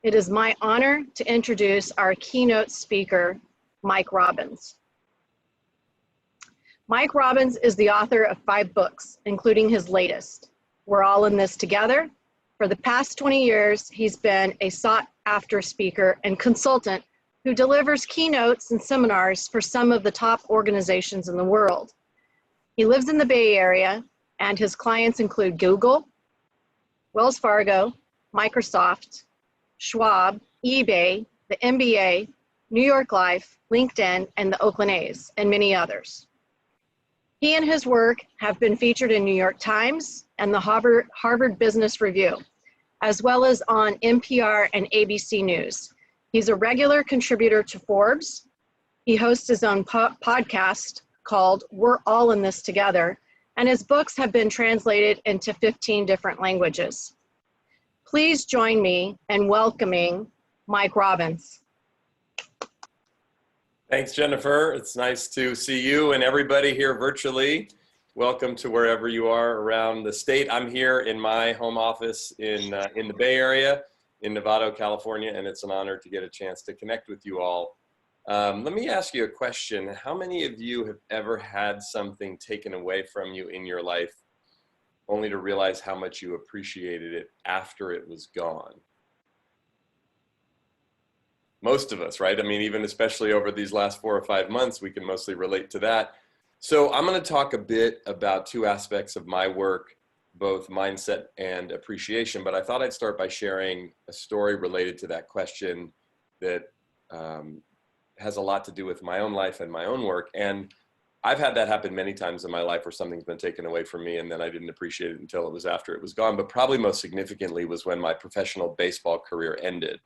It is my honor to introduce our keynote speaker, Mike Robbins. Mike Robbins is the author of 5 books, including his latest, We're All in This Together. For the past 20 years, he's been a sought-after speaker and consultant who delivers keynotes and seminars for some of the top organizations in the world. He lives in the Bay Area, and his clients include Google, Wells Fargo, Microsoft, Schwab, eBay, the NBA, New York Life, LinkedIn, and the Oakland A's, and many others. He and his work have been featured in New York Times and the Harvard Business Review, as well as on NPR and ABC News. He's a regular contributor to Forbes. He hosts his own podcast called We're All in This Together, and his books have been translated into 15 different languages. Please join me in welcoming Mike Robbins. Thanks, Jennifer. It's nice to see you and everybody here virtually. Welcome to wherever you are around the state. I'm here in my home office in the Bay Area, in Novato, California, and it's an honor to get a chance to connect with you all. Let me ask you a question. How many of you have ever had something taken away from you in your life only to realize how much you appreciated it after it was gone? Most of us, right? I mean, even especially over these last 4 or 5 months, we can mostly relate to that. So I'm going to talk a bit about 2 aspects of my work, both mindset and appreciation, but I thought I'd start by sharing a story related to that question that has a lot to do with my own life and my own work. And I've had that happen many times in my life where something's been taken away from me and then I didn't appreciate it until it was after it was gone. But probably most significantly was when my professional baseball career ended.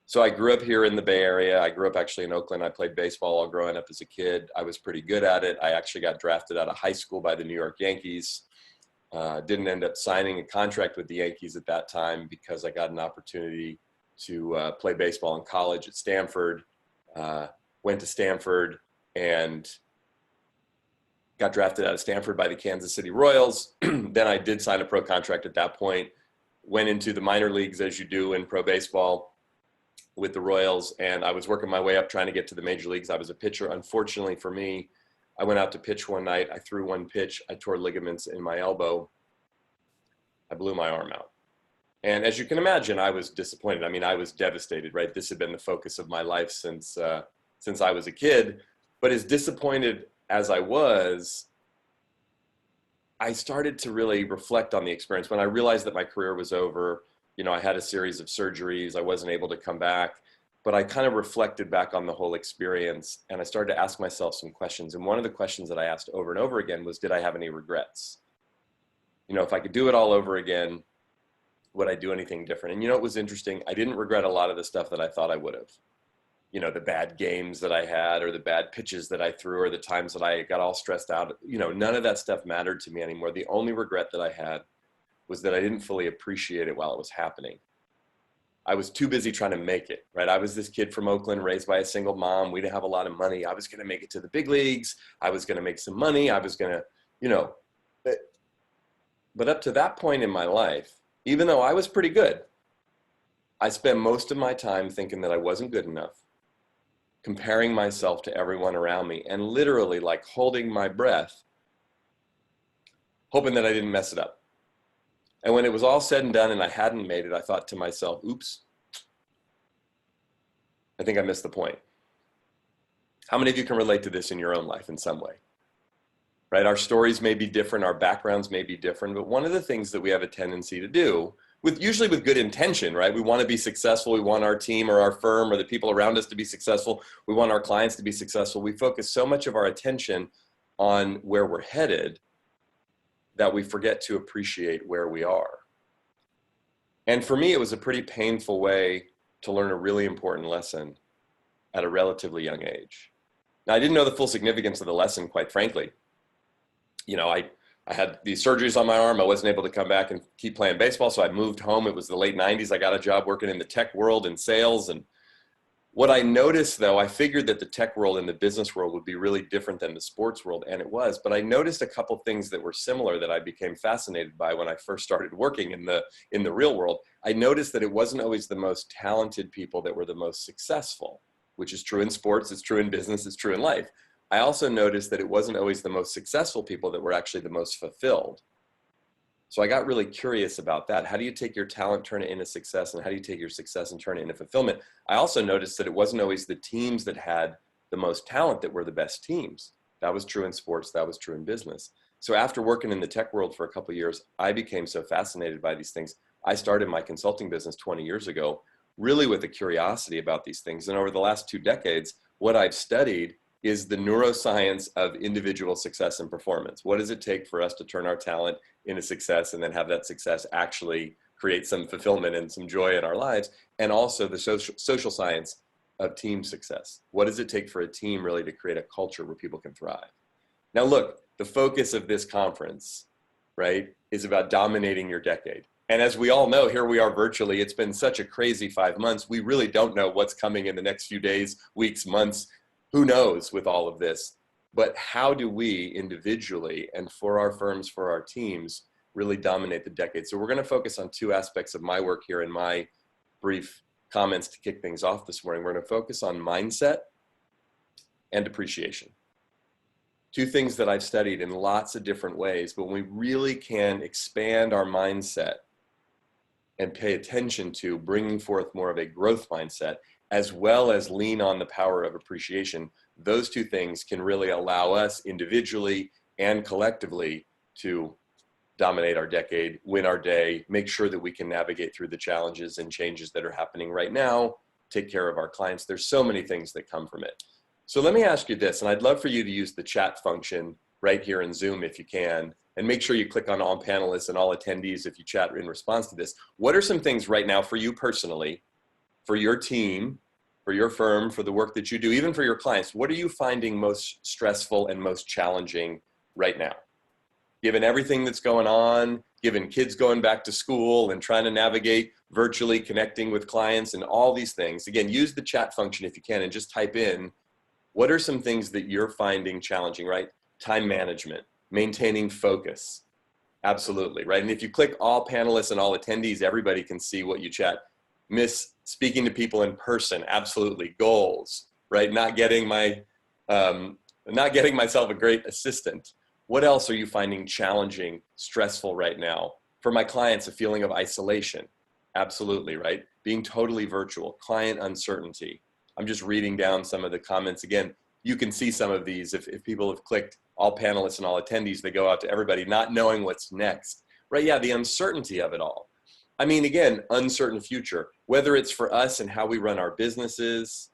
So I grew up here in the Bay Area. I grew up actually in Oakland. I played baseball all growing up as a kid. I was pretty good at it. I actually got drafted out of high school by the New York Yankees. Didn't end up signing a contract with the Yankees at that time because I got an opportunity to play baseball in college at Stanford. Went to Stanford and got drafted out of Stanford by the Kansas City Royals. Then I did sign a pro contract at that point. Went into the minor leagues as you do in pro baseball with the Royals, and I was working my way up trying to get to the major leagues. I was a pitcher. Unfortunately for me, I went out to pitch one night. I threw one pitch. I tore ligaments in my elbow. I blew my arm out. And as you can imagine, I was disappointed. I mean, I was devastated, right? This had been the focus of my life since I was a kid. But as disappointed as I was, I started to really reflect on the experience. When I realized that my career was over, you know, I had a series of surgeries. I wasn't able to come back, but I kind of reflected back on the whole experience and I started to ask myself some questions. And one of the questions that I asked over and over again was, did I have any regrets? You know, if I could do it all over again, would I do anything different? And you know, it was interesting. I didn't regret a lot of the stuff that I thought I would have. You know, the bad games that I had or the bad pitches that I threw or the times that I got all stressed out. You know, none of that stuff mattered to me anymore. The only regret that I had was that I didn't fully appreciate it while it was happening. I was too busy trying to make it, right? I was this kid from Oakland raised by a single mom. We didn't have a lot of money. I was going to make it to the big leagues. I was going to make some money. I was going to, you know, but up to that point in my life, even though I was pretty good, I spent most of my time thinking that I wasn't good enough, comparing myself to everyone around me and literally like holding my breath, hoping that I didn't mess it up. And when it was all said and done and I hadn't made it, I thought to myself, oops, I think I missed the point. How many of you can relate to this in your own life in some way? Right? Our stories may be different, our backgrounds may be different, but one of the things that we have a tendency to do, usually with good intention, right? We want to be successful. We want our team or our firm or the people around us to be successful. We want our clients to be successful. We focus so much of our attention on where we're headed that we forget to appreciate where we are. And for me, it was a pretty painful way to learn a really important lesson at a relatively young age. Now, I didn't know the full significance of the lesson, quite frankly. You know, I had these surgeries on my arm. I wasn't able to come back and keep playing baseball, so I moved home. It was the late 90s. I got a job working in the tech world in sales, and What I noticed though, I figured that the tech world and the business world would be really different than the sports world, and it was, but I noticed a couple things that were similar that I became fascinated by when I first started working in the real world. I noticed that it wasn't always the most talented people that were the most successful, which is true in sports, it's true in business, it's true in life. I also noticed that it wasn't always the most successful people that were actually the most fulfilled. So I got really curious about that. How do you take your talent, turn it into success, and how do you take your success and turn it into fulfillment? I also noticed that it wasn't always the teams that had the most talent that were the best teams. That was true in sports, that was true in business. So after working in the tech world for a couple of years, I became so fascinated by these things. I started my consulting business 20 years ago, really with a curiosity about these things. And over the last 2 decades, what I've studied is the neuroscience of individual success and performance. What does it take for us to turn our talent into success and then have that success actually create some fulfillment and some joy in our lives? And also the social science of team success. What does it take for a team really to create a culture where people can thrive? Now look, the focus of this conference, right, is about dominating your decade. And as we all know, here we are virtually. It's been such a crazy 5 months. We really don't know what's coming in the next few days, weeks, months. Who knows with all of this? But how do we individually and for our firms, for our teams, really dominate the decade? So we're going to focus on 2 aspects of my work here in my brief comments to kick things off this morning. We're going to focus on mindset and appreciation. 2 things that I've studied in lots of different ways, but when we really can expand our mindset and pay attention to bringing forth more of a growth mindset, as well as lean on the power of appreciation, those 2 things can really allow us individually and collectively to dominate our decade, win our day, make sure that we can navigate through the challenges and changes that are happening right now, take care of our clients. There's so many things that come from it. So let me ask you this, and I'd love for you to use the chat function right here in Zoom if you can, and make sure you click on all panelists and all attendees if you chat in response to this. What are some things right now for you personally, for your team, for your firm, for the work that you do, even for your clients? What are you finding most stressful and most challenging right now? Given everything that's going on, given kids going back to school and trying to navigate virtually connecting with clients and all these things, again, use the chat function if you can and just type in, what are some things that you're finding challenging, right? Time management, maintaining focus, absolutely, right? And if you click all panelists and all attendees, everybody can see what you chat. Miss speaking to people in person, absolutely. Goals, right? Not getting myself a great assistant. What else are you finding challenging, stressful right now? For my clients, a feeling of isolation, absolutely, right? Being totally virtual, client uncertainty. I'm just reading down some of the comments. Again, you can see some of these. If people have clicked all panelists and all attendees, they go out to everybody, not knowing what's next, right? Yeah, the uncertainty of it all. I mean, again, uncertain future, whether it's for us and how we run our businesses,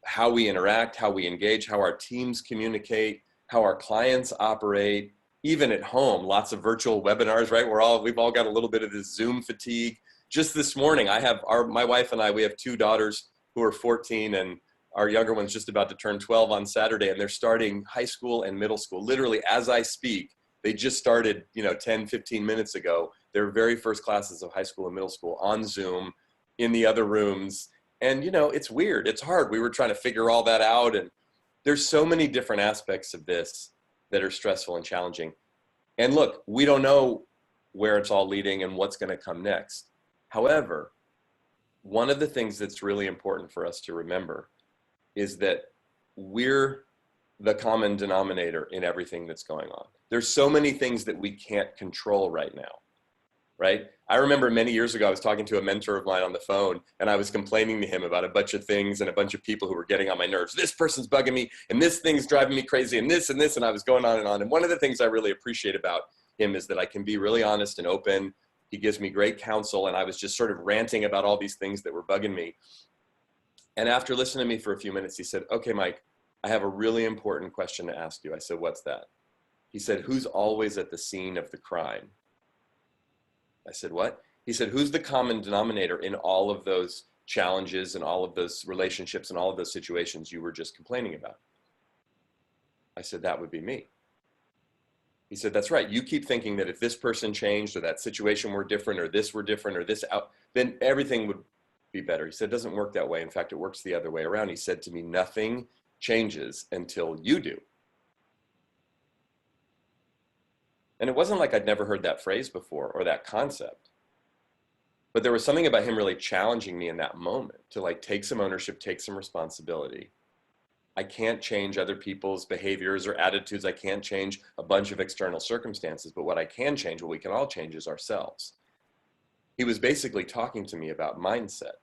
how we interact, how we engage, how our teams communicate, how our clients operate, even at home, lots of virtual webinars, right? We've all got a little bit of this Zoom fatigue. Just this morning, my wife and I, we have 2 daughters who are 14, and our younger one's just about to turn 12 on Saturday, and they're starting high school and middle school. Literally, as I speak, they just started, 10, 15 minutes ago, their very first classes of high school and middle school on Zoom in the other rooms. And, it's weird. It's hard. We were trying to figure all that out. And there's so many different aspects of this that are stressful and challenging. And look, we don't know where it's all leading and what's going to come next. However, one of the things that's really important for us to remember is that we're the common denominator in everything that's going on. There's so many things that we can't control right now, right? I remember many years ago, I was talking to a mentor of mine on the phone, and I was complaining to him about a bunch of things and a bunch of people who were getting on my nerves. This person's bugging me, and this thing's driving me crazy, and this, and I was going on and on. And one of the things I really appreciate about him is that I can be really honest and open. He gives me great counsel, and I was just sort of ranting about all these things that were bugging me. And after listening to me for a few minutes, he said, okay, Mike, I have a really important question to ask you. I said, what's that? He said, who's always at the scene of the crime? I said, what? He said, who's the common denominator in all of those challenges and all of those relationships and all of those situations you were just complaining about? I said, that would be me. He said, that's right. You keep thinking that if this person changed or that situation were different or this were different or this out, then everything would be better. He said, it doesn't work that way. In fact, it works the other way around. He said to me, nothing changes until you do. And it wasn't like I'd never heard that phrase before or that concept, but there was something about him really challenging me in that moment to like take some ownership, take some responsibility. I can't change other people's behaviors or attitudes. I can't change a bunch of external circumstances, but what I can change, what we can all change, is ourselves. He was basically talking to me about mindset.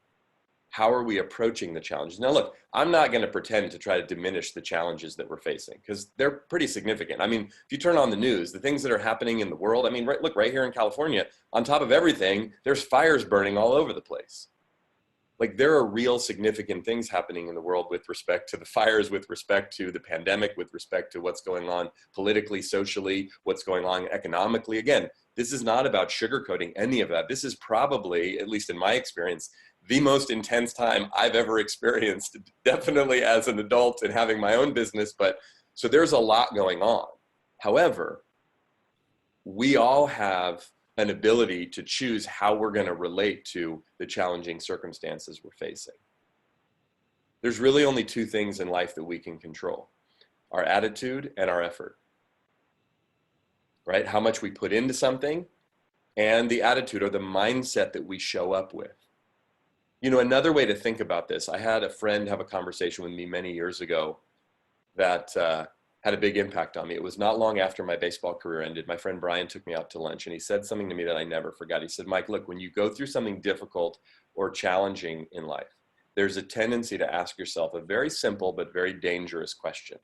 How are we approaching the challenges? Now, look, I'm not going to pretend to try to diminish the challenges that we're facing because they're pretty significant. I mean, if you turn on the news, the things that are happening in the world, I mean, look, right here in California, on top of everything, there's fires burning all over the place. Like, there are real significant things happening in the world with respect to the fires, with respect to the pandemic, with respect to what's going on politically, socially, what's going on economically. Again, this is not about sugarcoating any of that. This is probably, at least in my experience, the most intense time I've ever experienced, definitely as an adult and having my own business. But so there's a lot going on. However, we all have an ability to choose how we're going to relate to the challenging circumstances we're facing. There's really only two things in life that we can control: our attitude and our effort, right? How much we put into something, and the attitude or the mindset that we show up with. You know, another way to think about this, I had a friend have a conversation with me many years ago that had a big impact on me. It was not long after my baseball career ended. My friend Brian took me out to lunch and he said something to me that I never forgot. He said, Mike, look, when you go through something difficult or challenging in life, there's a tendency to ask yourself a very simple but very dangerous question.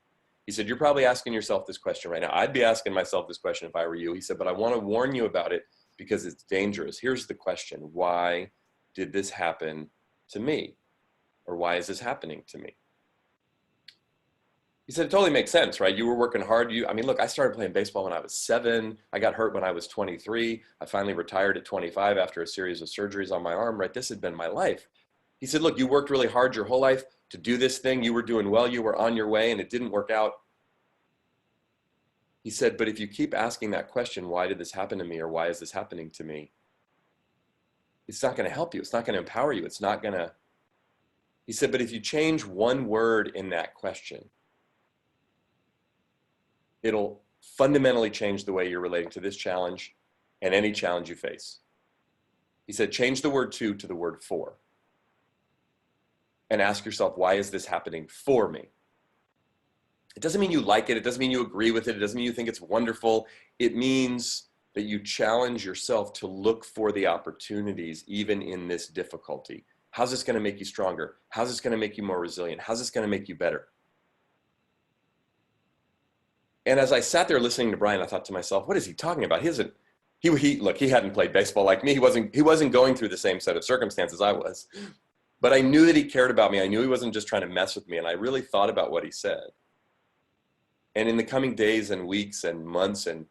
He said, you're probably asking yourself this question right now. I'd be asking myself this question if I were you. He said, but I want to warn you about it because it's dangerous. Here's the question: why did this happen to me? Or why is this happening to me? He said, it totally makes sense, right? You were working hard. I mean, look, I started playing baseball when I was 7. I got hurt when I was 23. I finally retired at 25 after a series of surgeries on my arm, right? This had been my life. He said, look, you worked really hard your whole life to do this thing. You were doing well. You were on your way and it didn't work out. He said, but if you keep asking that question, why did this happen to me? Or why is this happening to me? It's not going to help you. It's not going to empower you. It's not going to. He said, but if you change one word in that question, it'll fundamentally change the way you're relating to this challenge and any challenge you face. He said, change the word to the word for. And ask yourself, why is this happening for me? It doesn't mean you like it. It doesn't mean you agree with it. It doesn't mean you think it's wonderful. It means that you challenge yourself to look for the opportunities even in this difficulty. How's this going to make you stronger? How's this going to make you more resilient? How's this going to make you better? And as I sat there listening to Brian, I thought to myself, what is he talking about? Look, he hadn't played baseball like me. He wasn't going through the same set of circumstances I was. But I knew that he cared about me. I knew he wasn't just trying to mess with me. And I really thought about what he said. And in the coming days and weeks and months and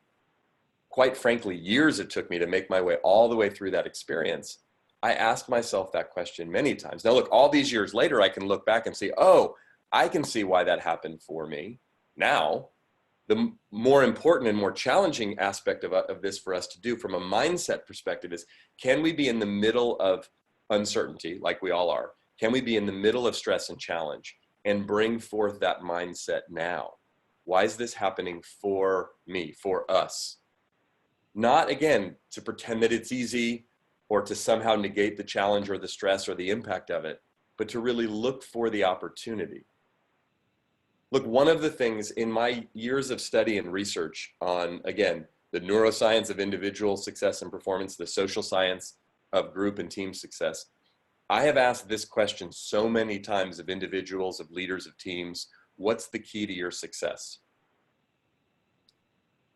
quite frankly, years it took me to make my way all the way through that experience, I asked myself that question many times. Now, look, all these years later, I can look back and say, oh, I can see why that happened for me. Now, the more important and more challenging aspect of this for us to do from a mindset perspective is, can we be in the middle of uncertainty, like we all are? Can we be in the middle of stress and challenge and bring forth that mindset now? Why is this happening for me, for us? Not, again, to pretend that it's easy or to somehow negate the challenge or the stress or the impact of it, but to really look for the opportunity. Look, one of the things in my years of study and research on, again, the neuroscience of individual success and performance, the social science of group and team success, I have asked this question so many times of individuals, of leaders, of teams: what's the key to your success?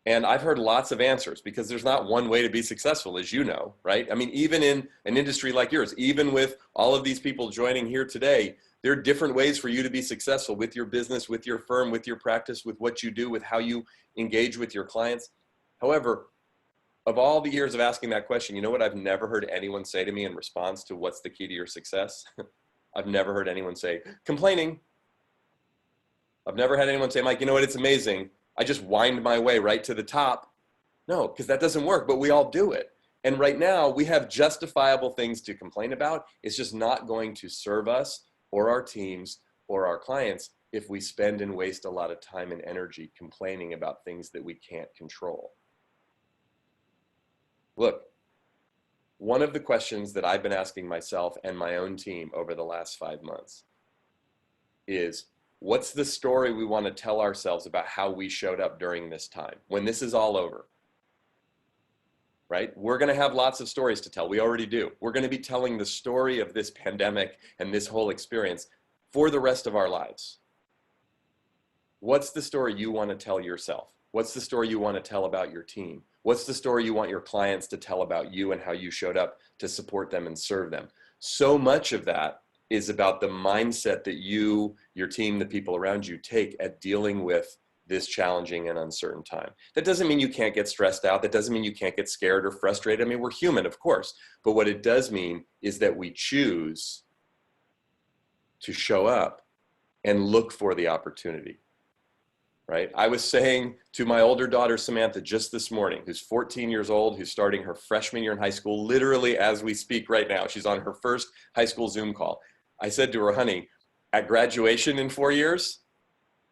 And I've heard lots of answers, because there's not one way to be successful, as you know, right? I mean, even in an industry like yours, even with all of these people joining here today, there are different ways for you to be successful with your business, with your firm, with your practice, with what you do, with how you engage with your clients. However, of all the years of asking that question, you know what I've never heard anyone say to me in response to what's the key to your success? I've never heard anyone say, complaining. I've never had anyone say, Mike, you know what, it's amazing. I just wind my way right to the top. No, because that doesn't work, but we all do it. And right now we have justifiable things to complain about. It's just not going to serve us or our teams or our clients if we spend and waste a lot of time and energy complaining about things that we can't control. Look, one of the questions that I've been asking myself and my own team over the last 5 months is, what's the story we want to tell ourselves about how we showed up during this time when this is all over? Right? We're going to have lots of stories to tell. We already do. We're going to be telling the story of this pandemic and this whole experience for the rest of our lives. What's the story you want to tell yourself? What's the story you want to tell about your team? What's the story you want your clients to tell about you and how you showed up to support them and serve them? So much of that is about the mindset that you, your team, the people around you take at dealing with this challenging and uncertain time. That doesn't mean you can't get stressed out. That doesn't mean you can't get scared or frustrated. I mean, we're human, of course. But what it does mean is that we choose to show up and look for the opportunity, right? I was saying to my older daughter, Samantha, just this morning, who's 14 years old, who's starting her freshman year in high school, literally as we speak right now. She's on her first high school Zoom call. I said to her, honey, at graduation in 4 years,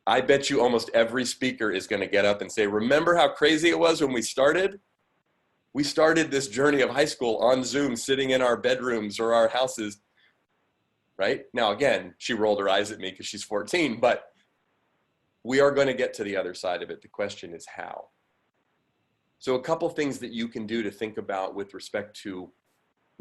I bet you almost every speaker is going to get up and say, remember how crazy it was when we started? We started this journey of high school on Zoom, sitting in our bedrooms or our houses, right? Now, again, she rolled her eyes at me because she's 14, but we are going to get to the other side of it. The question is how. So a couple things that you can do to think about with respect to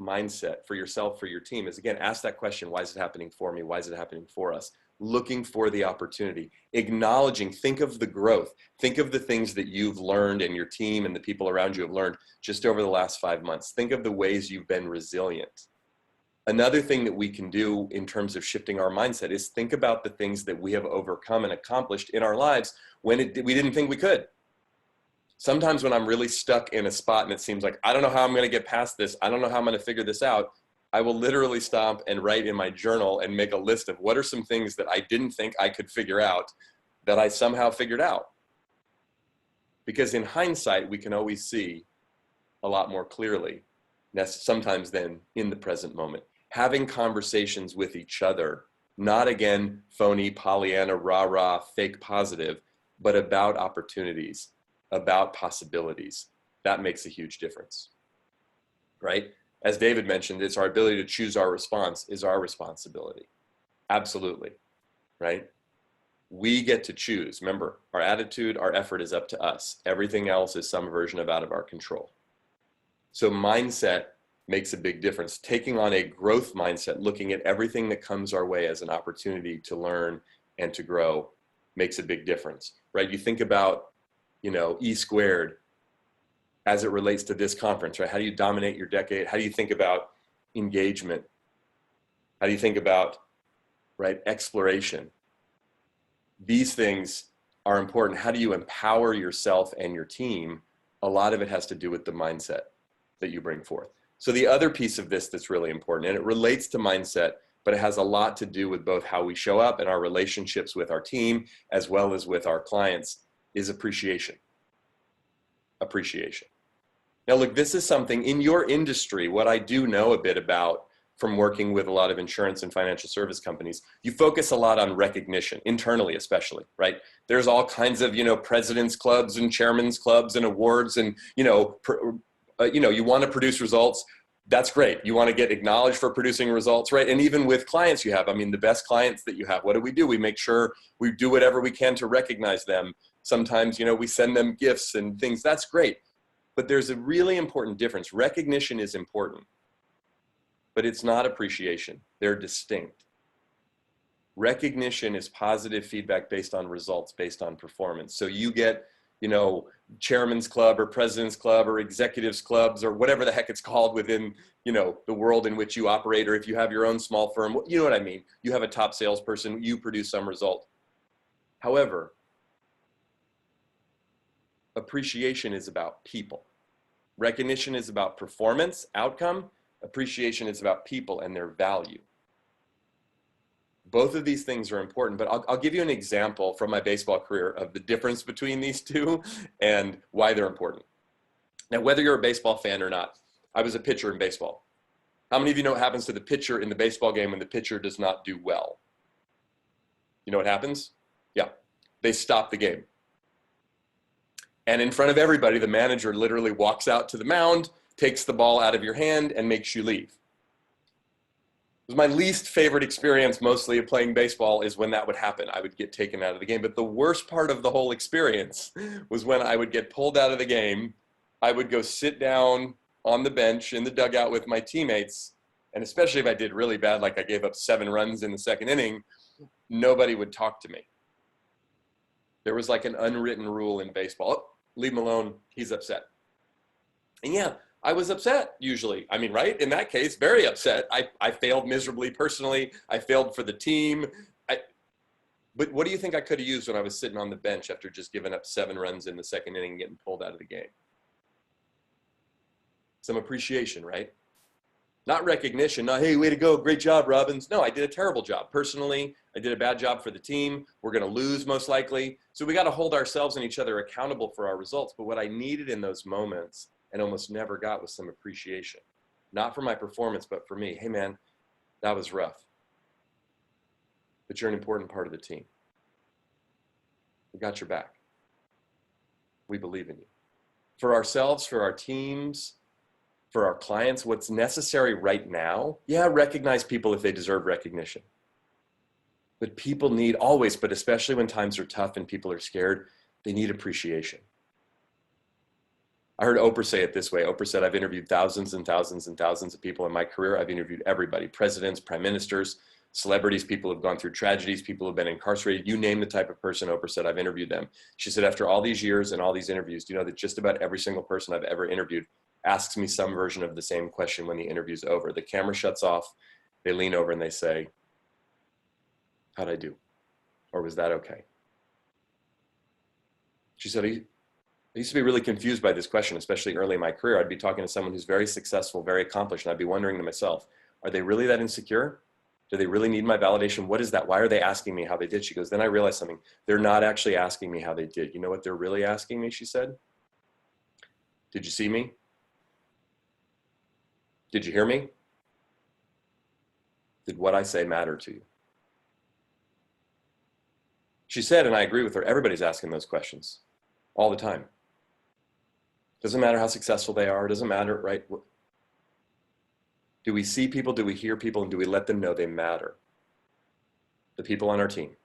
mindset for yourself, for your team, is, again, ask that question, why is it happening for me? Why is it happening for us? Looking for the opportunity, acknowledging, think of the growth, think of the things that you've learned and your team and the people around you have learned just over the last 5 months. Think of the ways you've been resilient. Another thing that we can do in terms of shifting our mindset is think about the things that we have overcome and accomplished in our lives when we didn't think we could. Sometimes when I'm really stuck in a spot and it seems like, I don't know how I'm going to get past this, I don't know how I'm going to figure this out, I will literally stop and write in my journal and make a list of what are some things that I didn't think I could figure out that I somehow figured out. Because in hindsight, we can always see a lot more clearly, sometimes than in the present moment. Having conversations with each other, not again, phony, Pollyanna, rah-rah, fake positive, but about opportunities, about possibilities. That makes a huge difference, right? As David mentioned, it's our ability to choose our response is our responsibility. Absolutely, right? We get to choose. Remember, our attitude, our effort is up to us. Everything else is some version of out of our control. So mindset makes a big difference. Taking on a growth mindset, looking at everything that comes our way as an opportunity to learn and to grow makes a big difference, right? You think about, E squared, as it relates to this conference, right? How do you dominate your decade? How do you think about engagement? How do you think about, right, exploration? These things are important. How do you empower yourself and your team? A lot of it has to do with the mindset that you bring forth. So the other piece of this that's really important, and it relates to mindset, but it has a lot to do with both how we show up and our relationships with our team, as well as with our clients, is appreciation. Appreciation. Now, look, this is something in your industry, what I do know a bit about from working with a lot of insurance and financial service companies, you focus a lot on recognition, internally especially, right? There's all kinds of, president's clubs and chairman's clubs and awards and, you want to produce results. That's great. You want to get acknowledged for producing results, right? And even with clients you have, the best clients that you have, what do? We make sure we do whatever we can to recognize them. Sometimes, we send them gifts and things. That's great. But there's a really important difference. Recognition is important, but it's not appreciation. They're distinct. Recognition is positive feedback based on results, based on performance. So you get, chairman's club or president's club or executives clubs or whatever the heck it's called within, the world in which you operate, or if you have your own small firm, you know what I mean? You have a top salesperson, you produce some result. However, appreciation is about people. Recognition is about performance, outcome. Appreciation is about people and their value. Both of these things are important, but I'll give you an example from my baseball career of the difference between these two and why they're important. Now, whether you're a baseball fan or not, I was a pitcher in baseball. How many of you know what happens to the pitcher in the baseball game when the pitcher does not do well? You know what happens? Yeah, they stop the game. And in front of everybody, the manager literally walks out to the mound, takes the ball out of your hand, and makes you leave. It was my least favorite experience mostly of playing baseball is when that would happen. I would get taken out of the game. But the worst part of the whole experience was when I would get pulled out of the game. I would go sit down on the bench in the dugout with my teammates. And especially if I did really bad, like I gave up 7 runs in the second inning, nobody would talk to me. There was like an unwritten rule in baseball. Oh, leave him alone. He's upset. And yeah, I was upset usually. I mean, right? In that case, very upset. I failed miserably personally. I failed for the team. But what do you think I could have used when I was sitting on the bench after just giving up 7 runs in the second inning and getting pulled out of the game? Some appreciation, right? Not recognition, not, hey, way to go, great job, Robbins. No, I did a terrible job. Personally, I did a bad job for the team. We're going to lose most likely. So we got to hold ourselves and each other accountable for our results. But what I needed in those moments and almost never got was some appreciation. Not for my performance, but for me. Hey, man, that was rough. But you're an important part of the team. We got your back. We believe in you. For ourselves, for our teams, for our clients, what's necessary right now, yeah, recognize people if they deserve recognition. But people need always, but especially when times are tough and people are scared, they need appreciation. I heard Oprah say it this way. Oprah said, I've interviewed thousands and thousands and thousands of people in my career. I've interviewed everybody, presidents, prime ministers, celebrities, people who have gone through tragedies, people who have been incarcerated. You name the type of person, Oprah said, I've interviewed them. She said, after all these years and all these interviews, do you know that just about every single person I've ever interviewed asks me some version of the same question when the interview's over. The camera shuts off, they lean over and they say, how'd I do? Or was that okay? She said, I used to be really confused by this question, especially early in my career. I'd be talking to someone who's very successful, very accomplished, and I'd be wondering to myself, are they really that insecure? Do they really need my validation? What is that? Why are they asking me how they did? She goes, then I realized something. They're not actually asking me how they did. You know what they're really asking me, she said? Did you see me? Did you hear me? Did what I say matter to you? She said, and I agree with her, everybody's asking those questions all the time. Doesn't matter how successful they are. Doesn't matter, right? Do we see people? Do we hear people? And do we let them know they matter? The people on our team,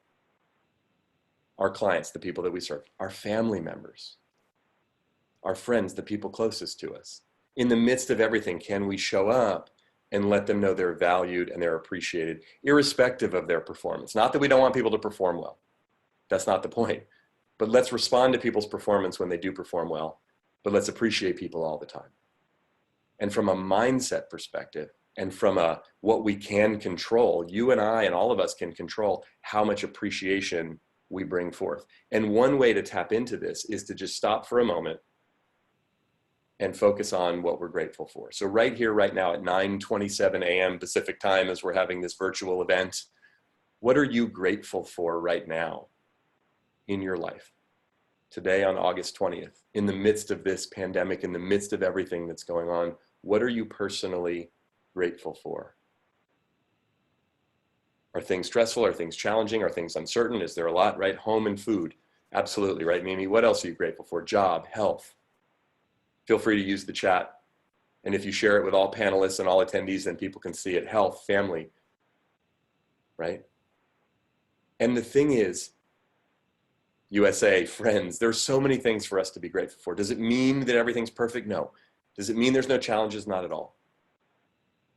our clients, the people that we serve, our family members, our friends, the people closest to us. In the midst of everything, can we show up and let them know they're valued and they're appreciated, irrespective of their performance? Not that we don't want people to perform well. That's not the point. But let's respond to people's performance when they do perform well. But let's appreciate people all the time. And from a mindset perspective, and from a what we can control, you and I and all of us can control how much appreciation we bring forth. And one way to tap into this is to just stop for a moment and focus on what we're grateful for. So right here, right now at 9:27 a.m. Pacific time, as we're having this virtual event, what are you grateful for right now in your life? Today on August 20th, in the midst of this pandemic, in the midst of everything that's going on, what are you personally grateful for? Are things stressful? Are things challenging? Are things uncertain? Is there a lot, right? Home and food. Absolutely, right, Mimi? What else are you grateful for? Job, health. Feel free to use the chat. And if you share it with all panelists and all attendees, then people can see it. Health, family, right? And the thing is, USA, friends, there's so many things for us to be grateful for. Does it mean that everything's perfect? No. Does it mean there's no challenges? Not at all.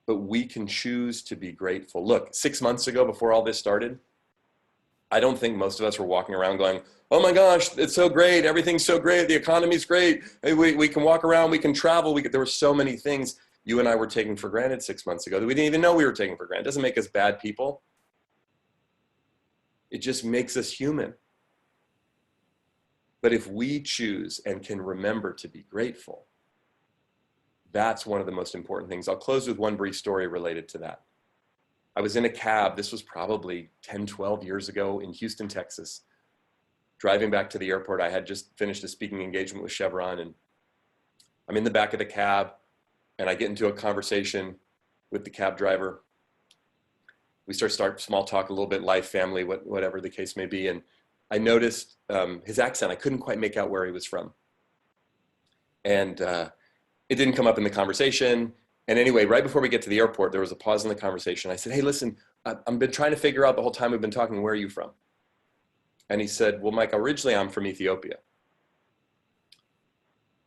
But we can choose to be grateful. Look, 6 months ago, before all this started, I don't think most of us were walking around going, oh my gosh, it's so great. Everything's so great. The economy's great. Hey, we can walk around. We can travel. There were so many things you and I were taking for granted 6 months ago that we didn't even know we were taking for granted. It doesn't make us bad people. It just makes us human. But if we choose and can remember to be grateful, that's one of the most important things. I'll close with one brief story related to that. I was in a cab, this was probably 10, 12 years ago in Houston, Texas. Driving back to the airport, I had just finished a speaking engagement with Chevron, and I'm in the back of the cab, and I get into a conversation with the cab driver. We start small talk a little bit, life, family, whatever the case may be. And I noticed his accent. I couldn't quite make out where he was from. And it didn't come up in the conversation. And anyway, right before we get to the airport, there was a pause in the conversation. I said, hey, listen, I've been trying to figure out the whole time we've been talking, where are you from? And he said, well, Mike, originally I'm from Ethiopia.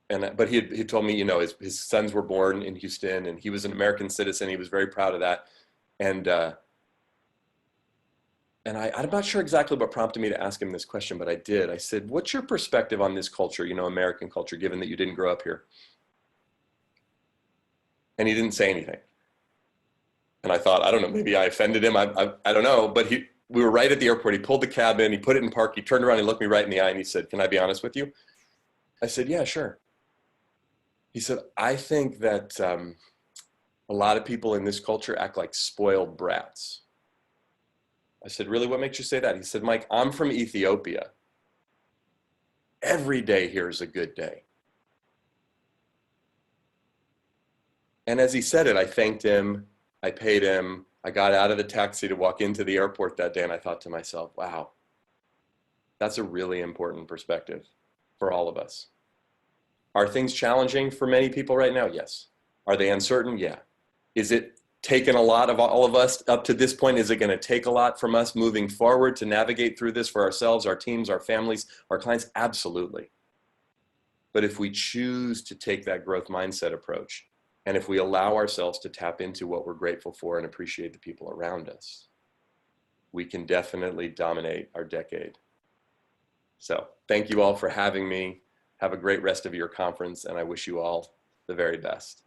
But he told me, you know, his sons were born in Houston, and he was an American citizen. He was very proud of that. And I'm not sure exactly what prompted me to ask him this question, but I did. I said, what's your perspective on this culture, you know, American culture, given that you didn't grow up here? And he didn't say anything. And I thought, I don't know, maybe I offended him. I don't know. But we were right at the airport. He pulled the cab in, he put it in park, he turned around, he looked me right in the eye, and he said, can I be honest with you? I said, yeah, sure. He said, I think that a lot of people in this culture act like spoiled brats. I said, really, what makes you say that? He said, Mike, I'm from Ethiopia. Every day here is a good day. And as he said it, I thanked him, I paid him, I got out of the taxi to walk into the airport that day, and I thought to myself, wow, that's a really important perspective for all of us. Are things challenging for many people right now? Yes. Are they uncertain? Yeah. Is it taken a lot of all of us up to this point? Is it going to take a lot from us moving forward to navigate through this for ourselves, our teams, our families, our clients? Absolutely. But if we choose to take that growth mindset approach, and if we allow ourselves to tap into what we're grateful for and appreciate the people around us, we can definitely dominate our decade. So thank you all for having me. Have a great rest of your conference, and I wish you all the very best.